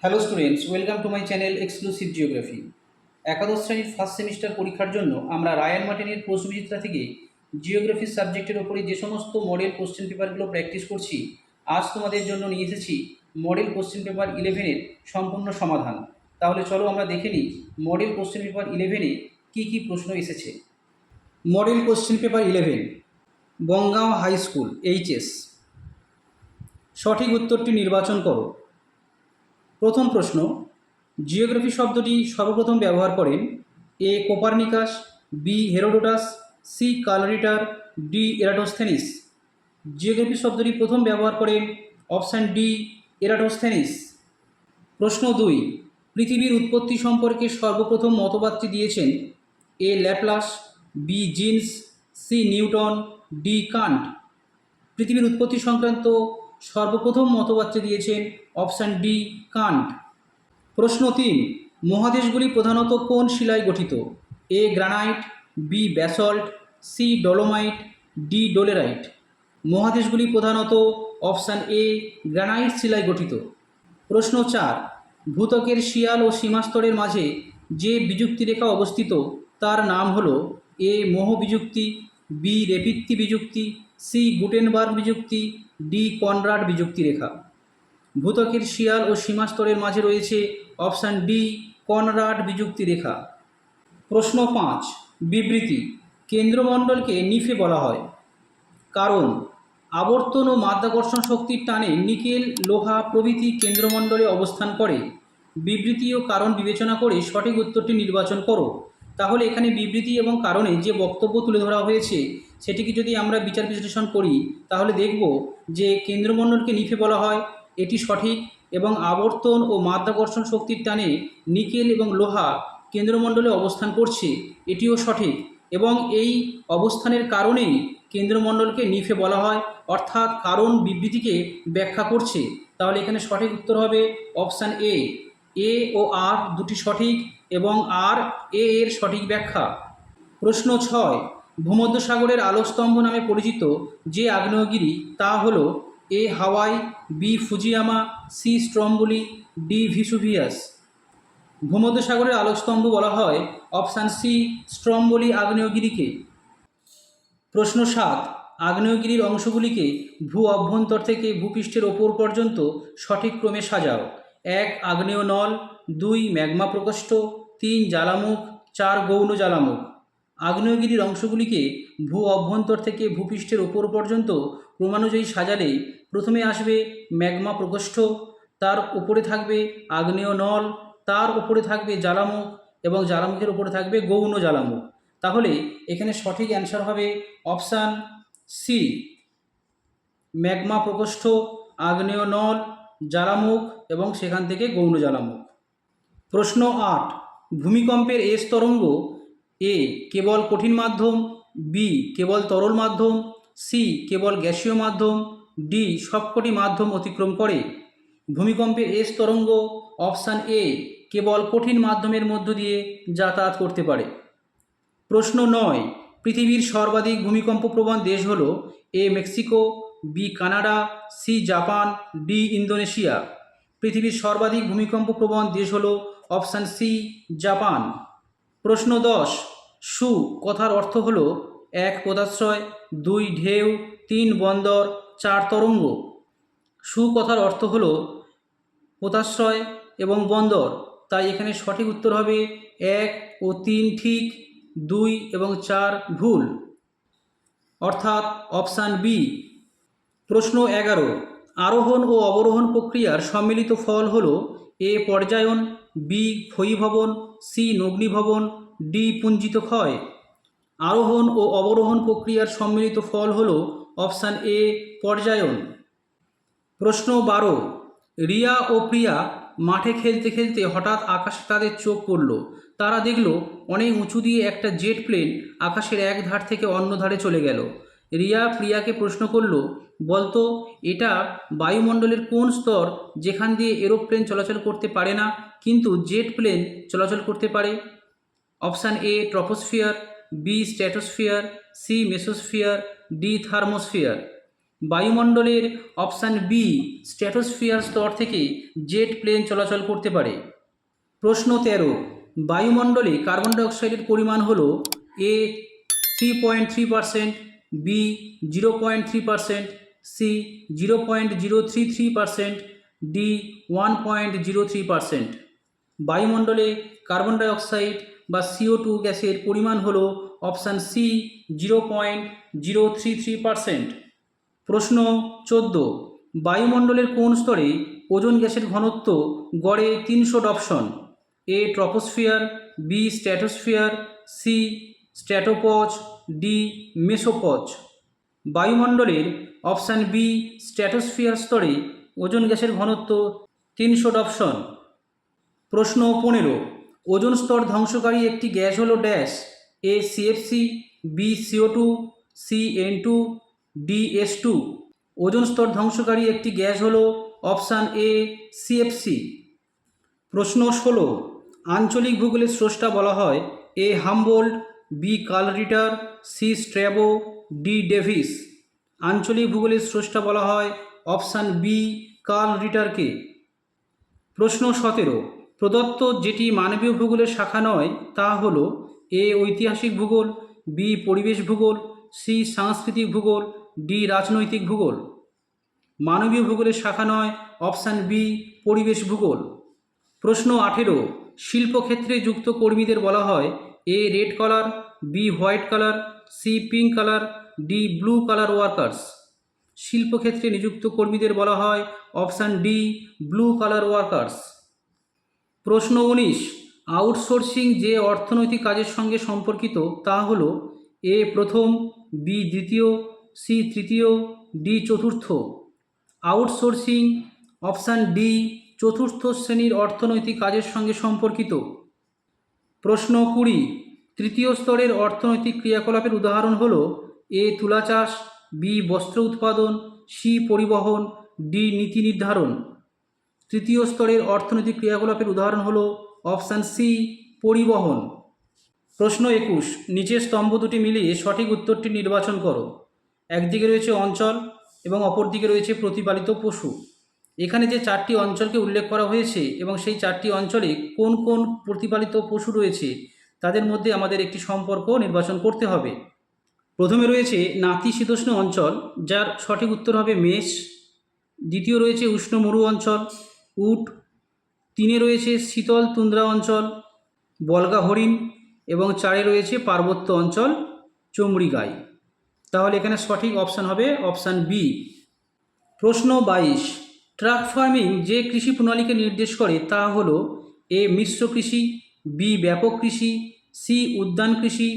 Hello students, welcome to my channel exclusive geography. একাদশ শ্রেণীর first semester পরীক্ষার জন্য আমরা রায়ান মার্টিনের প্রশ্নবিচিত্রা থেকে জিওগ্রাফি সাবজেক্টের ওপরে যে সমস্ত মডেল কোশ্চেন পেপারগুলো প্র্যাকটিস করছি, আজ তোমাদের জন্য নিয়ে এসেছি মডেল কোশ্চেন পেপার 11-এর সম্পূর্ণ সমাধান। তাহলে চলো আমরা দেখে নিই মডেল কোশ্চেন পেপার 11-এ কী কী প্রশ্ন এসেছে। Model question paper 11, Bongaon high school, HS. সঠিক উত্তরটি নির্বাচন করো। প্রথম প্রশ্ন, জিওগ্রাফি শব্দটি সর্বপ্রথম ব্যবহার করেন A Copernicus, B Herodotus, C Carl Ritter, D Eratosthenes. Geography শব্দটি প্রথম ব্যবহার করেন অপশান ডি এরাটোস্থেনিস। প্রশ্ন 2, পৃথিবীর উৎপত্তি সম্পর্কে সর্বপ্রথম মতবাদটি দিয়েছেন A Laplace, B Jeans, C Newton, D Kant. পৃথিবীর উৎপত্তি সংক্রান্ত সর্বপ্রথম মতবাদটি দিয়েছেন অপশান ডি কান্ট। প্রশ্ন 3, মহাদেশগুলি প্রধানত কোন শিলায় গঠিত? A granite, B basalt, C dolomite, D dolerite. মহাদেশগুলি প্রধানত অপশান এ গ্রানাইট শিলায় গঠিত। প্রশ্ন 4, ভূত্বকের শিয়াল ও সীমাস্তরের মাঝে যে বিযুক্তি রেখা অবস্থিত তার নাম হল এ মোহ বিযুক্তি, বি রেপিত্তি বিযুক্তি, সি গুটেনবার্গ বিযুক্তি, ডি কনরাড বিযুক্তি রেখা। ভূত্বকের শিয়াল ও সীমাস্তরের মাঝে রয়েছে অপশান ডি কনরাড বিযুক্তি রেখা। প্রশ্ন 5, বিবৃতি। কেন্দ্রমণ্ডলকে নিফে বলা হয় কারণ আবর্তন ও মাধ্যাকর্ষণ শক্তির টানে নিকেল, লোহা প্রভৃতি কেন্দ্রমণ্ডলে অবস্থান করে। বিবৃতি ও কারণ বিবেচনা করে সঠিক উত্তরটি নির্বাচন করো। তাহলে এখানে বিবৃতি এবং কারণে যে বক্তব্য তুলে ধরা হয়েছে সেটিকে যদি আমরা বিচার বিশ্লেষণ করি তাহলে দেখব যে কেন্দ্রমণ্ডলকে নিফে বলা হয়, এটি সঠিক, এবং আবর্তন ও মাধ্যাকর্ষণ শক্তির টানে নিকেল এবং লোহা কেন্দ্রমণ্ডলে অবস্থান করছে, এটিও সঠিক, এবং এই অবস্থানের কারণেই কেন্দ্রমণ্ডলকে নিফে বলা হয়, অর্থাৎ কারণ বিবৃতিকে ব্যাখ্যা করছে। তাহলে এখানে সঠিক উত্তর হবে অপশান এ। এ ও আর দুটি সঠিক এবং আর এ এর সঠিক ব্যাখ্যা। প্রশ্ন 6, ভূমধ্যসাগরের আলোকস্তম্ভ নামে পরিচিত যে আগ্নেয়গিরি তা হল A Hawaii, B Fujiyama, C Stromboli, D Vesuvius. ভূমধ্যসাগরের আলোকস্তম্ভ বলা হয় অপশান সি স্ট্রম্বোলি আগ্নেয়গিরিকে। প্রশ্ন 7, আগ্নেয়গিরির অংশগুলিকে ভূ অভ্যন্তর থেকে ভূপৃষ্ঠের ওপর পর্যন্ত সঠিক ক্রমে সাজাও। 1 আগ্নেয় নল, 2 ম্যাগমা প্রকোষ্ঠ, 3 জ্বালামুখ, 4 গৌণ জ্বালামুখ। আগ্নেয়গিরির অংশগুলিকে ভূ অভ্যন্তর থেকে ভূপৃষ্ঠের ওপর পর্যন্ত ক্রমানুযায়ী সাজালে প্রথমে আসবে ম্যাগমা প্রকোষ্ঠ, তার উপরে থাকবে আগ্নেয় নল, তার উপরে থাকবে জ্বালামুখ, এবং জ্বালামুখের উপরে থাকবে গৌণ জ্বালামুখ। তাহলে এখানে সঠিক অ্যান্সার হবে অপশান সি, ম্যাগমা প্রকোষ্ঠ, আগ্নেয় নল, জ্বালামুখ এবং সেখান থেকে গৌণ জ্বালামুখ। প্রশ্ন 8, ভূমিকম্পের এস তরঙ্গ এ কেবল কঠিন মাধ্যম, বি কেবল তরল মাধ্যম, সি কেবল গ্যাসীয় মাধ্যম, ডি সবকটি মাধ্যম অতিক্রম করে। ভূমিকম্পের এস তরঙ্গ অপশান এ কেবল কঠিন মাধ্যমের মধ্য দিয়ে যাতায়াত করতে পারে। প্রশ্ন 9, পৃথিবীর সর্বাধিক ভূমিকম্প প্রবণ দেশ হল A Mexico, B Canada, C Japan, D Indonesia. পৃথিবীর সর্বাধিক ভূমিকম্প প্রবণ দেশ হল অপশান সি জাপান। প্রশ্ন 10, সু কথার অর্থ হল 1 পোতাশ্রয়, 2 ঢেউ, 3 বন্দর, 4 তরঙ্গ। সু কথার অর্থ হল পোতাশ্রয় এবং বন্দর, তাই এখানে সঠিক উত্তর হবে 1 ও 3 ঠিক, 2 এবং 4 ভুল, অর্থাৎ অপশান বি। প্রশ্ন 11, আরোহণ ও অবরোহণ প্রক্রিয়ার সম্মিলিত ফল হল এ পর্যায়ন, বি ক্ষয়ীভবন, সি নগ্নীভবন, ডি পুঞ্জিত ক্ষয়। আরোহণ ও অবরোহণ প্রক্রিয়ার সম্মিলিত ফল হল অপশান এ পর্যায়ন। প্রশ্ন 12, রিয়া ও প্রিয়া মাঠে খেলতে খেলতে হঠাৎ আকাশে তাদের চোখ পড়ল। তারা দেখল অনেক উঁচু দিয়ে একটা জেট প্লেন আকাশের এক ধার থেকে অন্য ধারে চলে গেল। রিয়া প্রিয়াকে প্রশ্ন করল, বলতো এটা বায়ুমণ্ডলের কোন স্তর যেখান দিয়ে এরোপ্লেন চলাচল করতে পারে না কিন্তু জেট প্লেন চলাচল করতে পারে? Option A troposphere, B stratosphere, C mesosphere, D thermosphere. বায়ুমণ্ডলের অপশান বি স্ট্র্যাটোস্ফিয়ার স্তর থেকে জেট প্লেন চলাচল করতে পারে। প্রশ্ন 13, বায়ুমণ্ডলে কার্বন ডাইঅক্সাইডের পরিমাণ হল এ 3.3%, বি 0.3%, সি 0.033%, ডি 1.03%। বায়ুমণ্ডলে কার্বন ডাইঅক্সাইড বা CO2 গ্যাসের পরিমাণ হল অপশান সি 0.033%। প্রশ্ন 14, বায়ুমণ্ডলের কোন স্তরে ওজোন গ্যাসের ঘনত্ব গড়ে 300 Dobson? A troposphere, B stratosphere, C stratopause, D mesopause. বায়ুমণ্ডলের অপশান বি স্ট্র্যাটোস্ফিয়ার স্তরে ওজোন গ্যাসের ঘনত্ব 300 ডপসন। প্রশ্ন 15, ওজোন স্তর ধ্বংসকারী একটি গ্যাস হলো dash? A CFC, B CO2, C N2, D S2। Ozone স্তর ধ্বংসকারী একটি গ্যাস হলো অপশান এ CFC। প্রশ্ন 16, আঞ্চলিক ভূগোলের স্রষ্টা বলা হয়? A Humboldt, B Carl Ritter, C Strabo, D Davis. আঞ্চলিক ভূগোলের স্রষ্টা বলা হয় অপশান বি কার্ল রিটারকে। প্রশ্ন 17, প্রদত্ত যেটি মানবীয় ভূগোলের শাখা নয় তা হল? এ ঐতিহাসিক ভূগোল, বি পরিবেশ ভূগোল, সি সাংস্কৃতিক ভূগোল, ডি রাজনৈতিক ভূগোল। মানবীয় ভূগোলের শাখা নয়, অপশান বি পরিবেশ ভূগোল। প্রশ্ন 18, শিল্পক্ষেত্রে যুক্ত কর্মীদের বলা হয়? A red collar, B white collar, C pink collar, D blue collar workers. শিল্পক্ষেত্রে নিযুক্ত কর্মীদের বলা হয় option D blue collar workers. প্রশ্ন 19, আউটসোর্সিং যে অর্থনৈতিক কাজের সঙ্গে সম্পর্কিত তা হল? এ প্রথম, বি দ্বিতীয়, সি তৃতীয়, ডি চতুর্থ। আউটসোর্সিং অপশান ডি চতুর্থ শ্রেণীর অর্থনৈতিক কাজের সঙ্গে সম্পর্কিত। প্রশ্ন 20, তৃতীয় স্তরের অর্থনৈতিক ক্রিয়াকলাপের উদাহরণ হল? এ তুলা চাষ, বি বস্ত্র উৎপাদন, সি পরিবহন, ডি নীতি নির্ধারণ। তৃতীয় স্তরের অর্থনৈতিক ক্রিয়াকলাপের উদাহরণ হল অপশান সি পরিবহন। প্রশ্ন 21, নিচের স্তম্ভ দুটি মিলিয়ে সঠিক উত্তরটি নির্বাচন করো। একদিকে রয়েছে অঞ্চল এবং অপর দিকে রয়েছে প্রতিপালিত পশু। এখানে যে 4টি অঞ্চলকে উল্লেখ করা হয়েছে এবং সেই 4টি অঞ্চলে কোন কোন প্রতিপালিত পশু রয়েছে তাদের মধ্যে আমাদের একটি সম্পর্ক নির্বাচন করতে হবে। প্রথমে রয়েছে নাতিশীতোষ্ণ অঞ্চল, যার সঠিক উত্তর হবে মেষ। দ্বিতীয় রয়েছে উষ্ণ মরু অঞ্চল, উট। 3 রয়েছে শীতল তুন্দ্রা অঞ্চল, বলগা হরিণ। এবং 4 রয়েছে পার্বত্য অঞ্চল, চমড়ি গাই। তাহলে এখানে সঠিক অপশান হবে অপশান বি। প্রশ্ন 22, ট্রাক ফার্মিং যে কৃষি প্রণালীকে নির্দেশ করে তা হল? এ মিশ্র কৃষি, বি ব্যাপক কৃষি, সি উদ্যান কৃষি,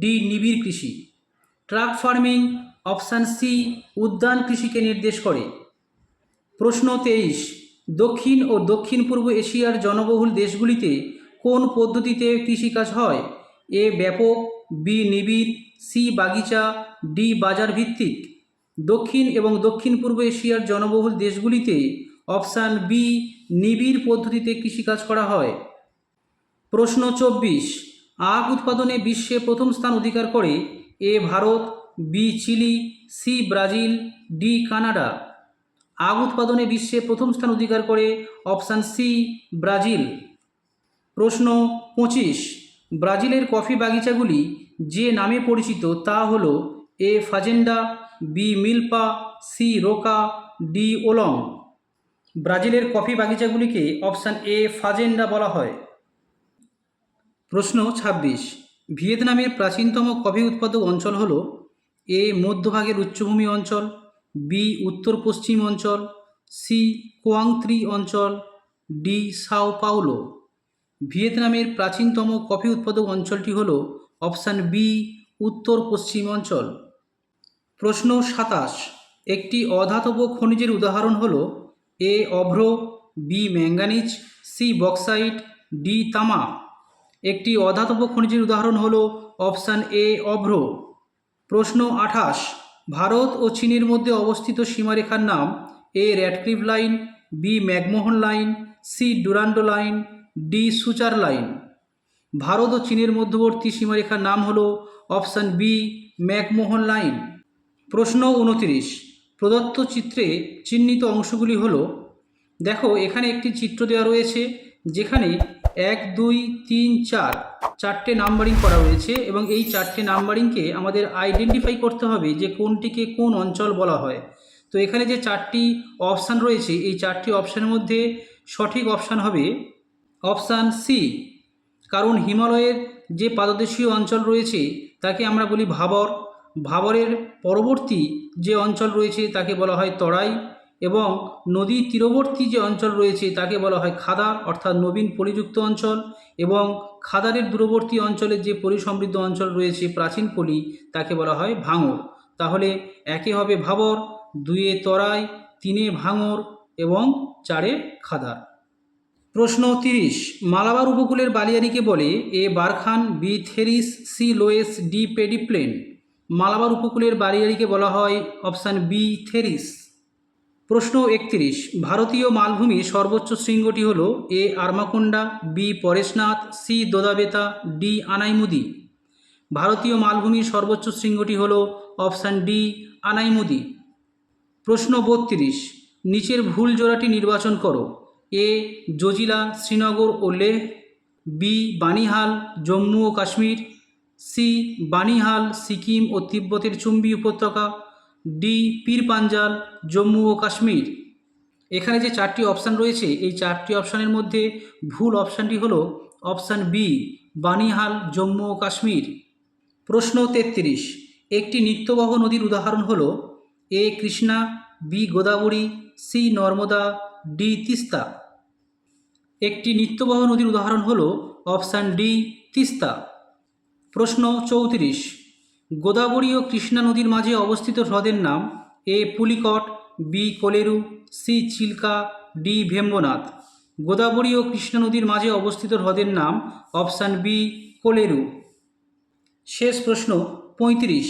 ডি নিবিড় কৃষি। ট্রাক ফার্মিং অপশান সি উদ্যান কৃষিকে নির্দেশ করে। প্রশ্ন 23, দক্ষিণ ও দক্ষিণ পূর্ব এশিয়ার জনবহুল দেশগুলিতে কোন পদ্ধতিতে কৃষিকাজ হয়? এ ব্যাপক, বি নিবিড়, সি বাগিচা, ডি বাজার ভিত্তিক। দক্ষিণ এবং দক্ষিণ পূর্ব এশিয়ার জনবহুল দেশগুলিতে অপশান বি নিবিড় পদ্ধতিতে কৃষিকাজ করা হয়। প্রশ্ন 24, আখ উৎপাদনে বিশ্বে প্রথম স্থান অধিকার করে? A Bharat, B Chile, C Brazil, D Canada. আখ উৎপাদনে বিশ্বে প্রথম স্থান অধিকার করে অপশান সি ব্রাজিল। প্রশ্ন 25, ব্রাজিলের কফি বাগিচাগুলি যে নামে পরিচিত তা হল? এ ফাজেন্ডা, বি মিল্পা, সি রোকা, ডি ওলং। ব্রাজিলের কফি বাগিচাগুলিকে অপশান এ ফাজেন্ডা বলা হয়। প্রশ্ন 26, ভিয়েতনামের প্রাচীনতম কফি উৎপাদক অঞ্চল হল? এ মধ্যভাগের উচ্চভূমি অঞ্চল, বি উত্তর পশ্চিম অঞ্চল, সি কোয়াংত্রি অঞ্চল, ডি সাও পাওলো। ভিয়েতনামের প্রাচীনতম কফি উৎপাদক অঞ্চলটি হল অপশান বি উত্তর পশ্চিম অঞ্চল। প্রশ্ন 27, একটি অধাতব খনিজের উদাহরণ হল? এ অভ্র, B manganese, C bauxite, D তামা। একটি অধাতব খনিজের উদাহরণ হল অপশান এ অভ্র। প্রশ্ন 28, ভারত ও চীনের মধ্যে অবস্থিত সীমারেখার নাম? A Radcliffe line, B McMahon line, C Durand line, D সুচার লাইন। ভারত ও চীনের মধ্যবর্তী সীমারেখার নাম হল অপশান বি ম্যাকমোহন লাইন। প্রশ্ন 29, প্রদত্ত চিত্রে চিহ্নিত অংশগুলি হলো, দেখো এখানে একটি চিত্র দেওয়া রয়েছে যেখানে 1 2 3 4 চারটে নাম্বারিং করা রয়েছে এবং এই চারটে নাম্বারিংকে আমাদের আইডেন্টিফাই করতে হবে যে কোনটিকে কোন অঞ্চল বলা হয়। তো এখানে যে চারটি অপশান রয়েছে এই চারটি অপশানের মধ্যে সঠিক অপশান হবে অপশান সি, কারণ হিমালয়ের যে পাদদেশীয় অঞ্চল রয়েছে তাকে আমরা বলি ভাবর, ভাবরের পরবর্তী যে অঞ্চল রয়েছে তাকে বলা হয় তরাই এবং নদীর তীরবর্তী যে অঞ্চল রয়েছে তাকে বলা হয় খাদার অর্থাৎ নবীন পলিযুক্ত অঞ্চল এবং খাদারের দূরবর্তী অঞ্চলের যে পলিসমৃদ্ধ অঞ্চল রয়েছে প্রাচীন পলি তাকে বলা হয় ভাঙর। তাহলে একে হবে ভাবর, 2 তরাই, 3 ভাঙর এবং 4 খাদার। প্রশ্ন 30, মালাবার উপকূলের বালিয়াড়িকে বলে A barchan, B teris, C loess, D pediplain. Malabar উপকূলের বালিয়াড়িকে বলা হয় অপশান বি থেরিস। প্রশ্ন 31, ভারতীয় মালভূমির সর্বোচ্চ শৃঙ্গটি হল A Armakonda, B Parasnath, C Doddabetta, D Anamudi. ভারতীয় মালভূমির সর্বোচ্চ শৃঙ্গটি হল অপশান ডি আনাইমুদি। প্রশ্ন 32, নিচের ভুল জোড়াটি নির্বাচন করো। এ জজিলা, শ্রীনগর ও লেহ, বি বানিহাল, জম্মু ও কাশ্মীর, সি বানিহাল, সিকিম ও তিব্বতের চুম্বি উপত্যকা, ডি পীর পাঞ্জাল, জম্মু ও কাশ্মীর। এখানে যে চারটি অপশান রয়েছে এই চারটি অপশানের মধ্যে ভুল অপশানটি হলো অপশান বি বানিহাল, জম্মু ও কাশ্মীর। প্রশ্ন 33, একটি নিত্যবহ নদীর উদাহরণ হলো A Krishna, B Godavari, C Narmada, D Teesta. একটি নিত্যবহ নদীর উদাহরণ হলো অপশান ডি তিস্তা। প্রশ্ন 34, গোদাবরী ও কৃষ্ণা নদীর মাঝে অবস্থিত হ্রদের নাম A Pulicat, B Kolleru, C Chilka, D Vembanad. Godavari ও কৃষ্ণা নদীর মাঝে অবস্থিত হ্রদের নাম অপশান বি কোলেরু। শেষ প্রশ্ন 35,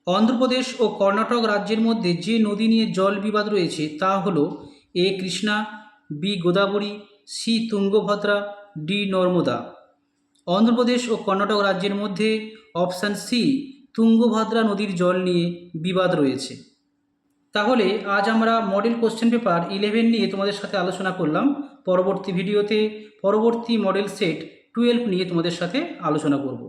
অন্ধ্রপ্রদেশ ও কর্ণাটক রাজ্যের মধ্যে যে নদী নিয়ে জল বিবাদ রয়েছে তা হলো A Krishna, B Godavari, C Tungabhadra, D Narmada. Andhra Pradesh ও কর্ণাটক রাজ্যের মধ্যে অপশান সি তুঙ্গভদ্রা নদীর জল নিয়ে বিবাদ রয়েছে। তাহলে আজ আমরা মডেল কোশ্চেন পেপার 11 নিয়ে তোমাদের সাথে আলোচনা করলাম। পরবর্তী ভিডিওতে পরবর্তী মডেল সেট 12 নিয়ে তোমাদের সাথে আলোচনা করব।